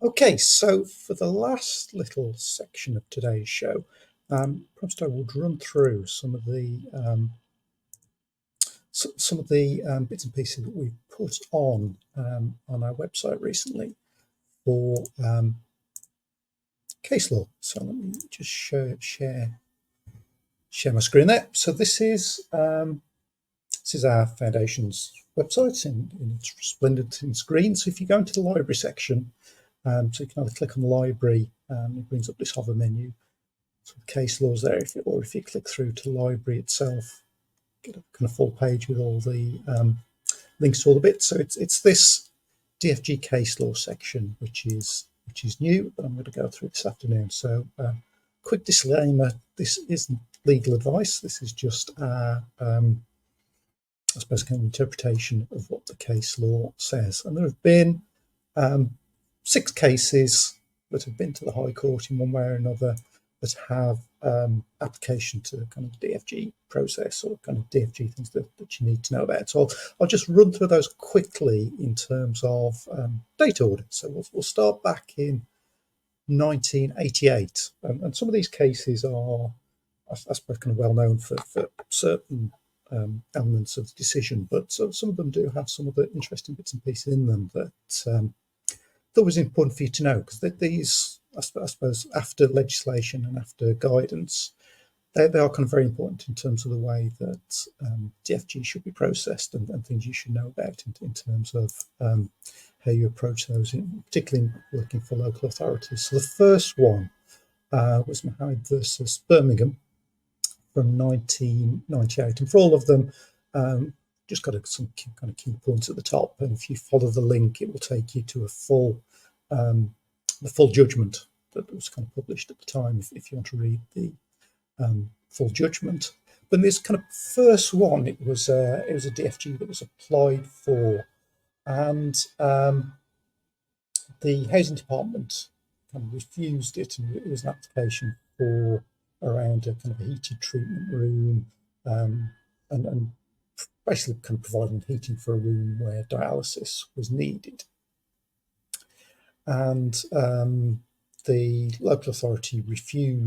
Okay, so for the last little section of today's show, perhaps I would run through some of the bits and pieces that we've put on our website recently for case law. So let me just share my screen there. So this is our Foundation's website in its resplendent green. So if you go into the library section, so you can either click on the library, it brings up this hover menu, so the case laws there, or if you click through to the library itself, get a kind of full page with all the links to all the bits. So it's this DFG case law section which is new, but I'm going to go through this afternoon. So quick disclaimer: this isn't legal advice. This is just our I suppose kind of interpretation of what the case law says. And there have been 6 cases that have been to the High Court in one way or another that have application to kind of DFG process or kind of DFG things that you need to know about. So I'll just run through those quickly in terms of date order. So we'll start back in 1988, and some of these cases are, I suppose, kind of well known for certain elements of the decision, but some of them do have some of the interesting bits and pieces in them that was important for you to know, because these, I suppose, after legislation and after guidance, they are kind of very important in terms of the way that DFG should be processed and things you should know about in terms of how you approach those, particularly working for local authorities. So the first one was Mohammed versus Birmingham from 1998, and for all of them, just got some kind of key points at the top, and if you follow the link, it will take you to the full judgment that was kind of published at the time, if you want to read the full judgment. But this kind of first one, it was a DFG that was applied for, and the housing department kind of refused it, and it was an application for around a kind of a heated treatment room, and basically kind of providing heating for a room where dialysis was needed. And the local authority basically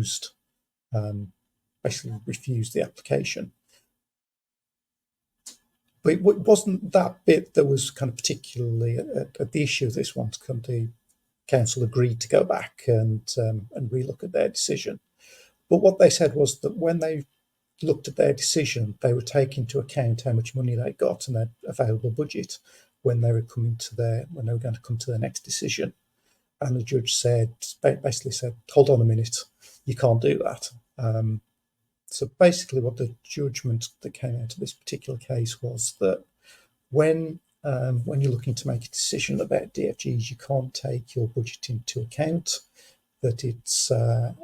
refused the application. But it wasn't that bit that was kind of particularly at the issue of this one. The council agreed to go back and relook at their decision. But what they said was that when they looked at their decision, they would take into account how much money they got and their available budget when they were going to come to their next decision. And the judge basically said, hold on a minute, you can't do that. So basically what the judgment that came out of this particular case was that when you're looking to make a decision about DFGs, you can't take your budget into account, that it's a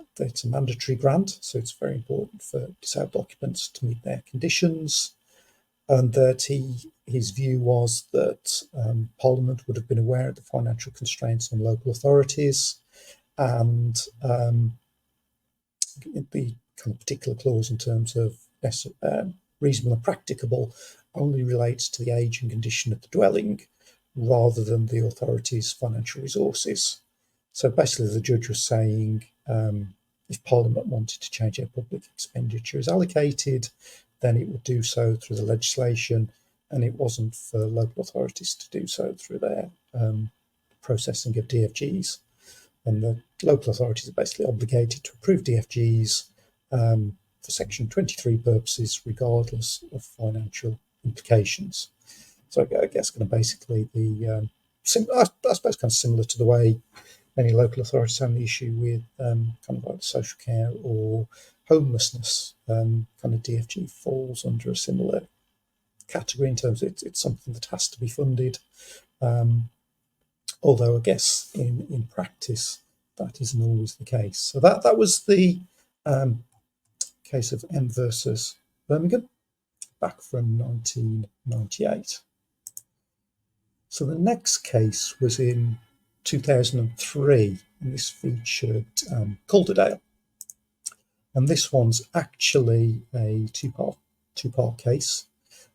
mandatory grant, so it's very important for disabled occupants to meet their conditions, and that his view was that Parliament would have been aware of the financial constraints on local authorities, and the kind of particular clause in terms of reasonable and practicable only relates to the age and condition of the dwelling rather than the authority's financial resources. So basically the judge was saying if Parliament wanted to change how public expenditure is allocated, then it would do so through the legislation, and it wasn't for local authorities to do so through their processing of DFGs. And the local authorities are basically obligated to approve DFGs for Section 23 purposes, regardless of financial implications. So I guess kind of basically I suppose kind of similar to the way many local authorities have the issue with kind of like social care or homelessness. Kind of DFG falls under a similar category in terms of it's something that has to be funded. Although I guess in practice that isn't always the case. So that was the case of M versus Birmingham back from 1998. So the next case was in 2003, and this featured Calderdale. And this one's actually a two-part case.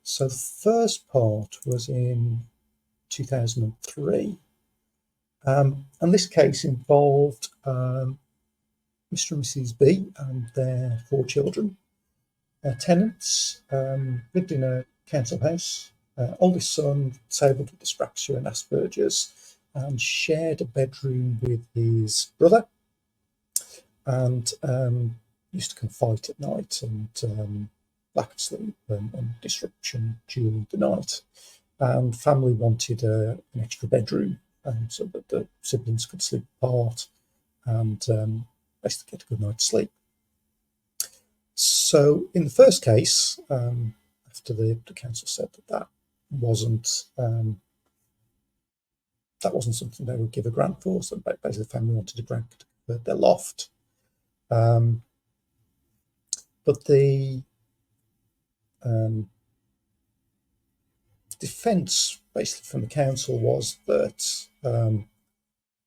So the first part was in 2003, And this case involved Mr. and Mrs. B and their 4 children. Tenants lived in a council house. Oldest son, disabled with dyspraxia and Asperger's, and shared a bedroom with his brother, and used to kind of fight at night and lack of sleep and disruption during the night. And family wanted an extra bedroom so that the siblings could sleep apart and basically get a good night's sleep. So in the first case, after the council said that wasn't something they would give a grant for, so basically the family wanted a grant to convert their loft. But the defence basically from the council was that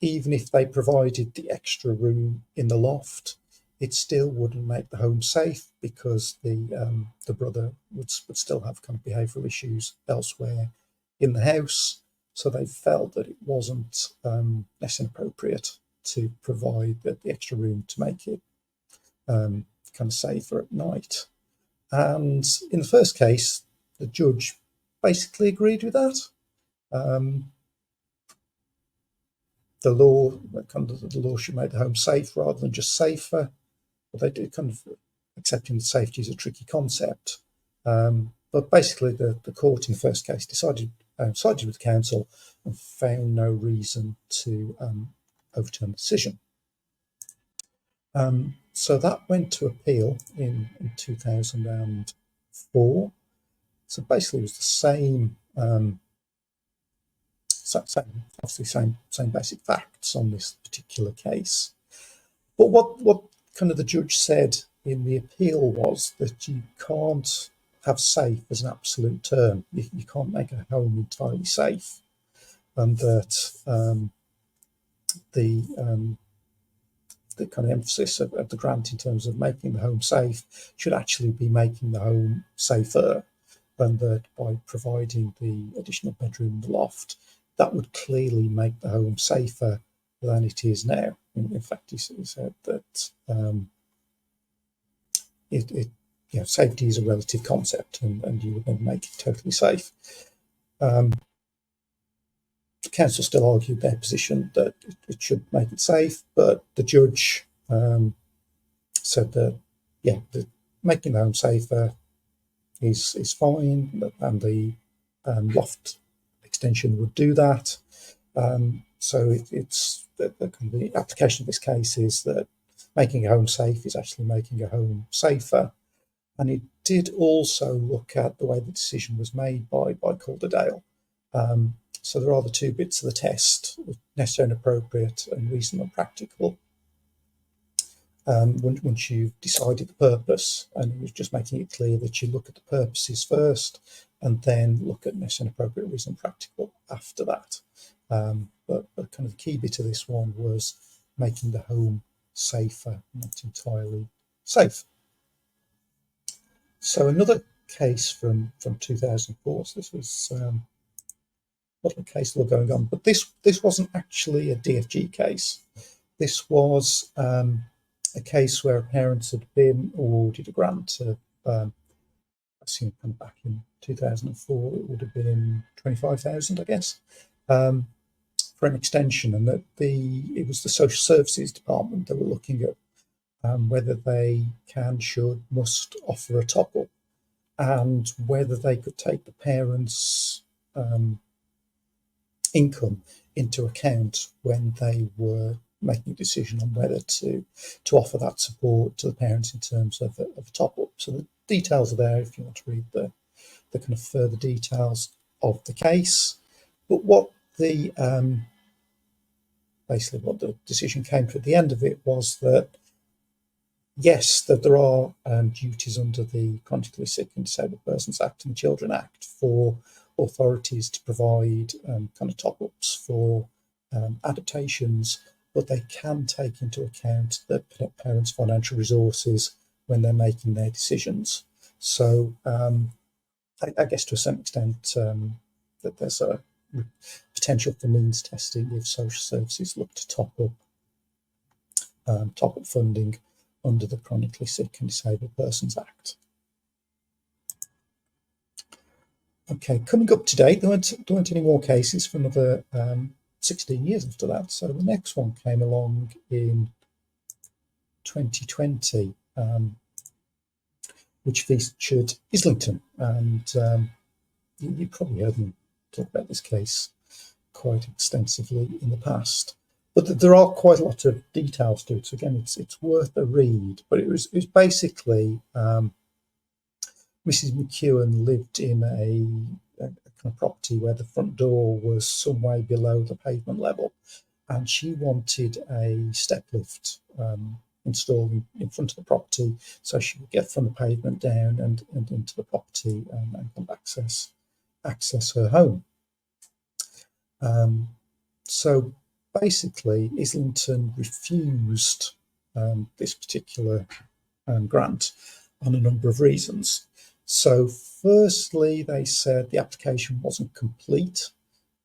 even if they provided the extra room in the loft, it still wouldn't make the home safe, because the brother would still have kind of behavioural issues elsewhere in the house. So they felt that it wasn't necessarily appropriate to provide the extra room to make it kind of safer at night. And in the first case, the judge basically agreed with that. The law should make the home safe rather than just safer. But they do kind of accepting that safety is a tricky concept. But basically, the court in the first case sided with the council and found no reason to overturn the decision. So that went to appeal in 2004. So basically, it was the same, same basic facts on this particular case. But what kind of the judge said in the appeal was that you can't have safe as an absolute term. You can't make a home entirely safe, and that the kind of emphasis of the grant in terms of making the home safe should actually be making the home safer, and that by providing the additional bedroom in the loft, that would clearly make the home safer than it is now. In fact, he said that safety is a relative concept, and you would never make it totally safe. The council still argued their position that it should make it safe, but the judge said that making the home safer is fine, and the loft extension would do that. So it's the application of this case is that making a home safe is actually making a home safer. And it did also look at the way the decision was made by Calderdale. So there are the 2 bits of the test: necessary and appropriate, and reasonable and practical. Once you've decided the purpose, and it was just making it clear that you look at the purposes first, and then look at necessary and appropriate, reasonable and practical after that. But kind of the key bit of this one was making the home safer, not entirely safe. So another case from 2004. So this was a lot of case law going on, but this wasn't actually a DFG case. This was a case where parents had been awarded a grant of, I think kind of back in 2004, it would have been 25,000, I guess, for an extension, and that it was the social services department that were looking at whether they must offer a top-up, and whether they could take the parents' income into account when they were making a decision on whether to offer that support to the parents in terms of a top-up. So the details are there if you want to read the kind of further details of the case. But what basically what the decision came to at the end of it was that yes, that there are duties under the Chronically Sick and Disabled Persons Act and the Children Act for authorities to provide kind of top-ups for adaptations, but they can take into account the parents' financial resources when they're making their decisions. So I guess to a certain extent that there's potential for means testing if social services look to top up funding under the Chronically Sick and Disabled Persons Act. Okay, coming up to date, there weren't any more cases for another 16 years after that. So the next one came along in 2020, which featured Islington, and you probably heard me talk about this case quite extensively in the past. But there are quite a lot of details to it. So again, it's worth a read. But it was basically Mrs. McEwen lived in a kind of property where the front door was some way below the pavement level, and she wanted a step lift installed in front of the property so she could get from the pavement down and into the property and kind of access her home. So basically, Islington refused this particular grant on a number of reasons. So firstly, they said the application wasn't complete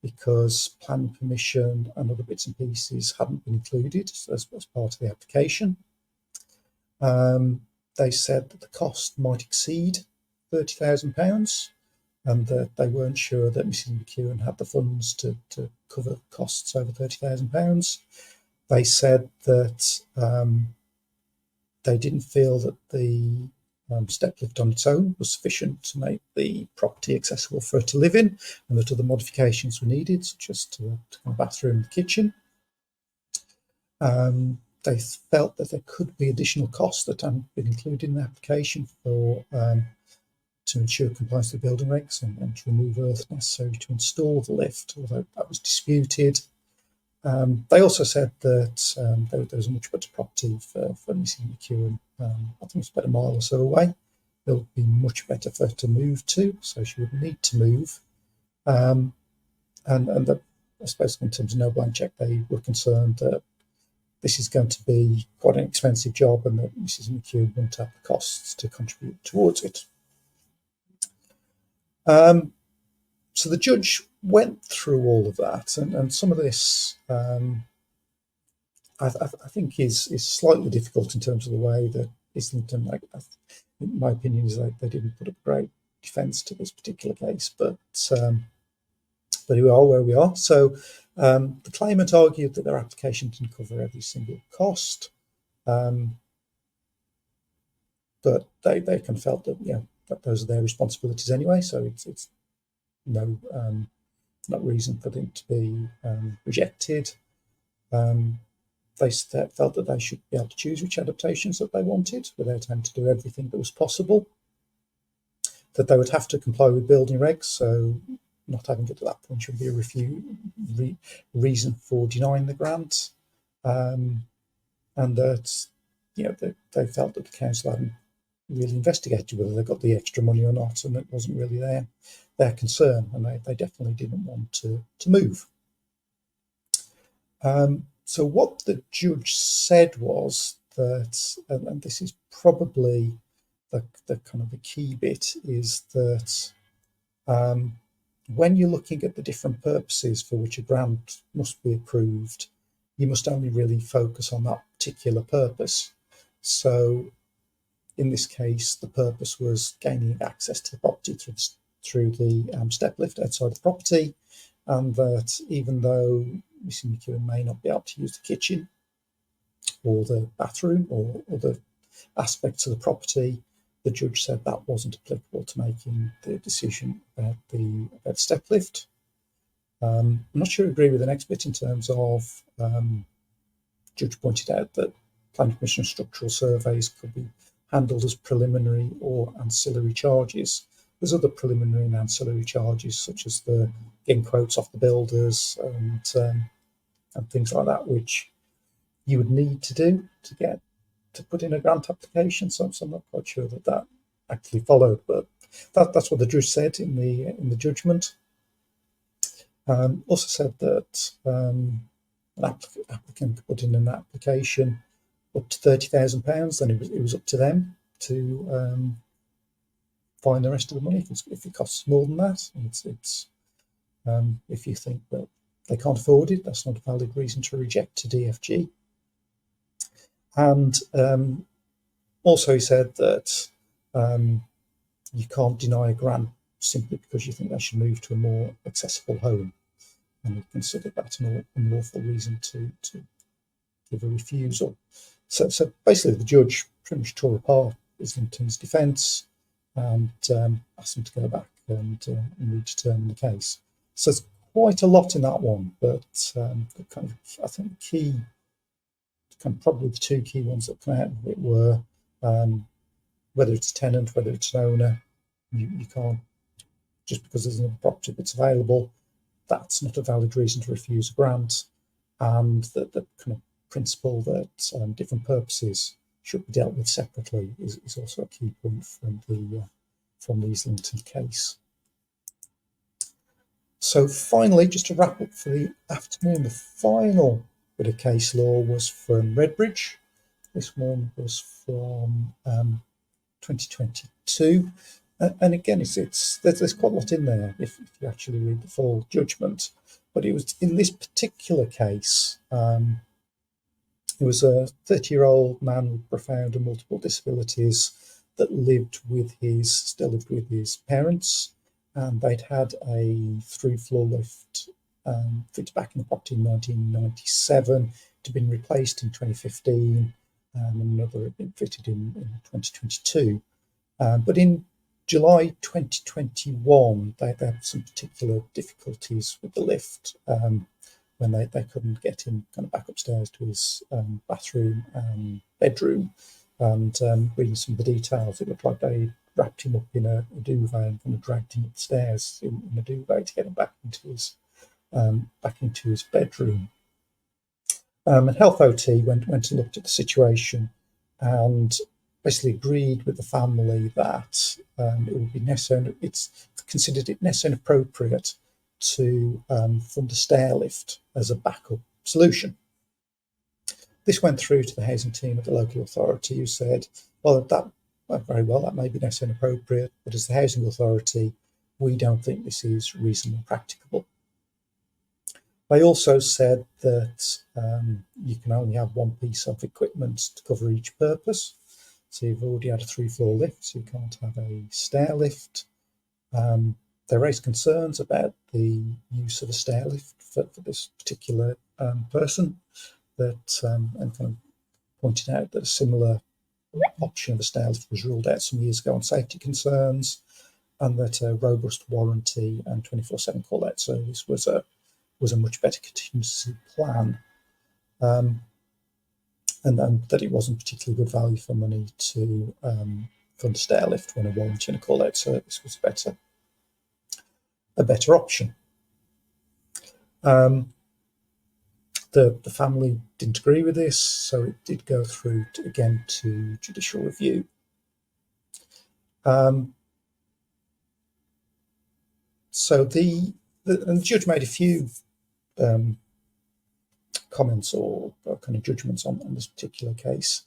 because planning permission and other bits and pieces hadn't been included as part of the application. They said that the cost might exceed £30,000 and that they weren't sure that Mrs. McEwen had the funds to cover costs over £30,000. They said that they didn't feel that the step lift on its own was sufficient to make the property accessible for her to live in, and that other modifications were needed, such as to a bathroom and kitchen. They felt that there could be additional costs that hadn't been included in the application for to ensure compliance with building regs and to remove earth necessary to install the lift, although that was disputed. They also said that there was a much better property for Mrs. McEwen. I think it's about a mile or so away. It would be much better for her to move to, so she wouldn't need to move. And I suppose in terms of no blind check, they were concerned that this is going to be quite an expensive job and that Mrs. McEwen wouldn't have the costs to contribute towards it. So the judge went through all of that, and some of this I think is slightly difficult in terms of the way that Islington, in my opinion, is they didn't put up a great defence to this particular case, but we are where we are. So the claimant argued that their application didn't cover every single cost, but they kind of felt that that those are their responsibilities anyway. So it's no not reason for them to be rejected. They felt that they should be able to choose which adaptations that they wanted without having to do everything that was possible. That they would have to comply with building regs, so not having it to that point should be a reason for denying the grant, and that they felt that the council hadn't really investigated whether they got the extra money or not, and it wasn't really their concern, and they definitely didn't want to move. So what the judge said was that, and this is probably the kind of the key bit, is that when you're looking at the different purposes for which a grant must be approved, you must only really focus on that particular purpose. So in this case, the purpose was gaining access to the property through the step lift outside the property, and that even though Mrs. McEwen may not be able to use the kitchen or the bathroom or other aspects of the property, the judge said that wasn't applicable to making the decision about the step lift. I'm not sure I agree with the next bit in terms of judge pointed out that planning permission structural surveys could be handled as preliminary or ancillary charges. There's other preliminary and ancillary charges, such as the getting quotes off the builders and things like that, which you would need to do to put in a grant application. So I'm not quite sure that actually followed, but that's what the judge said in the judgment. Also said that an applicant could put in an application up to £30,000, then it was up to them to find the rest of the money if it costs more than that. If you think that they can't afford it, that's not a valid reason to reject a DFG. And also he said that you can't deny a grant simply because you think they should move to a more accessible home, and he considered that an unlawful reason to give a refusal. So basically the judge pretty much tore apart Islington's defence and asked them to go back and redetermine the case. So there's quite a lot in that one, but kind of, I think probably the two key ones that come out of it were whether it's a tenant, whether it's an owner, you can't, just because there's another property that's available, that's not a valid reason to refuse a grant, and that the kind of principle that different purposes should be dealt with separately is also a key point from the Islington case. So finally, just to wrap up for the afternoon, the final bit of case law was from Redbridge. This one was from 2022. And again, there's quite a lot in there if you actually read the full judgment. But it was in this particular case, it was a 30-year-old man with profound and multiple disabilities that still lived with his parents, and they'd had a through-floor lift fitted back in the property in 1997. It had been replaced in 2015, and another had been fitted in 2022. But in July 2021, they had some particular difficulties with the lift when they couldn't get him kind of back upstairs to his bathroom and bedroom. And reading some of the details, it looked like they wrapped him up in a duvet and kind of dragged him upstairs in a duvet to get him back into his bedroom. And Health OT went and looked at the situation and basically agreed with the family that it would be necessary. It's considered it necessary and appropriate to fund a stair lift as a backup solution. This went through to the housing team at the local authority, who said, well, very well, that may be necessary and appropriate, but as the housing authority, we don't think this is reasonable and practicable. They also said that you can only have one piece of equipment to cover each purpose. So you've already had a through-floor lift, so you can't have a stair lift. They raised concerns about the use of a stair lift for this particular person, and kind of pointed out that a similar option of a stair lift was ruled out some years ago on safety concerns, and that a robust warranty and 24/7 call-out service was a much better contingency plan. And that it wasn't particularly good value for money to fund a stair lift when a warranty and a call-out service was a better option. The family didn't agree with this, so it did go through again to judicial review. So the judge made a few comments or kind of judgments on this particular case.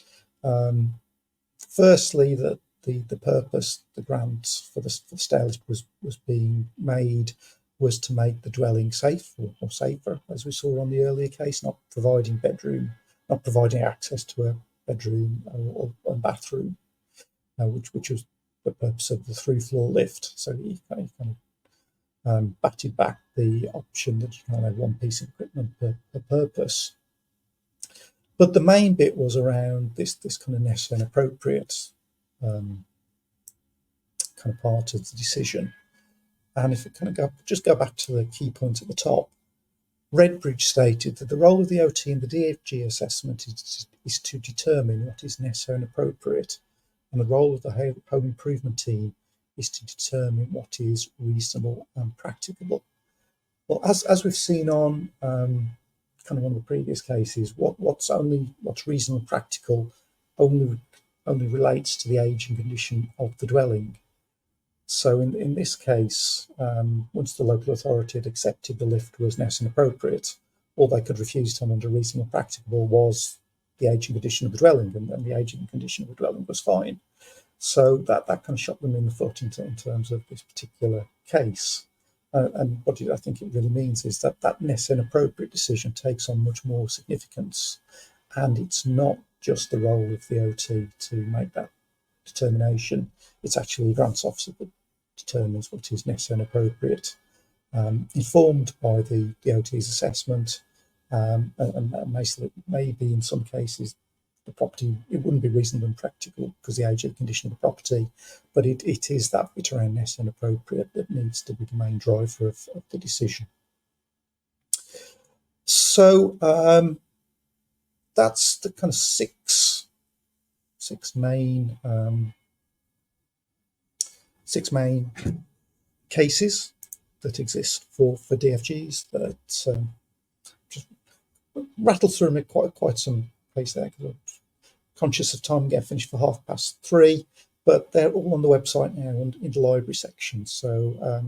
Firstly, that the purpose the grant for the stair lift was being made was to make the dwelling safe or safer, as we saw on the earlier case, not providing access to a bedroom or bathroom, which was the purpose of the through-floor lift. So he kind of batted back the option that you can only have one piece of equipment per purpose. But the main bit was around this kind of necessary and appropriate kind of part of the decision. And if it kind of just go back to the key point at the top, Redbridge stated that the role of the OT in the DFG assessment is to determine what is necessary and appropriate, and the role of the home improvement team is to determine what is reasonable and practicable. Well, as we've seen on kind of one of the previous cases, what's reasonable and practical only relates to the age and condition of the dwelling. So in this case, once the local authority had accepted the lift was necessary and appropriate, all they could refuse to under reasonable and practicable was the age and condition of the dwelling, and the age and condition of the dwelling was fine. So that kind of shot them in the foot in terms of this particular case. And what I think it really means is that that necessary and appropriate decision takes on much more significance, and it's not just the role of the OT to make that determination. It's actually the grants officer that determines what is necessary and appropriate, informed by the OT's assessment, and maybe in some cases the property, it wouldn't be reasonable and practical because the age of the condition of the property, but it is that bit around necessary and appropriate that needs to be the main driver of the decision. So that's the kind of six main cases that exist for DFGs that just rattle through them at quite some pace there, because I'm conscious of time, getting finished for 3:30, but they're all on the website now and in the library section, so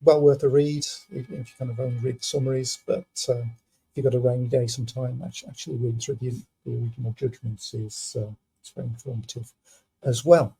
well worth a read if you kind of only read the summaries, but if you've got a rainy day sometime, actually reading through the original judgments is it's very informative as well.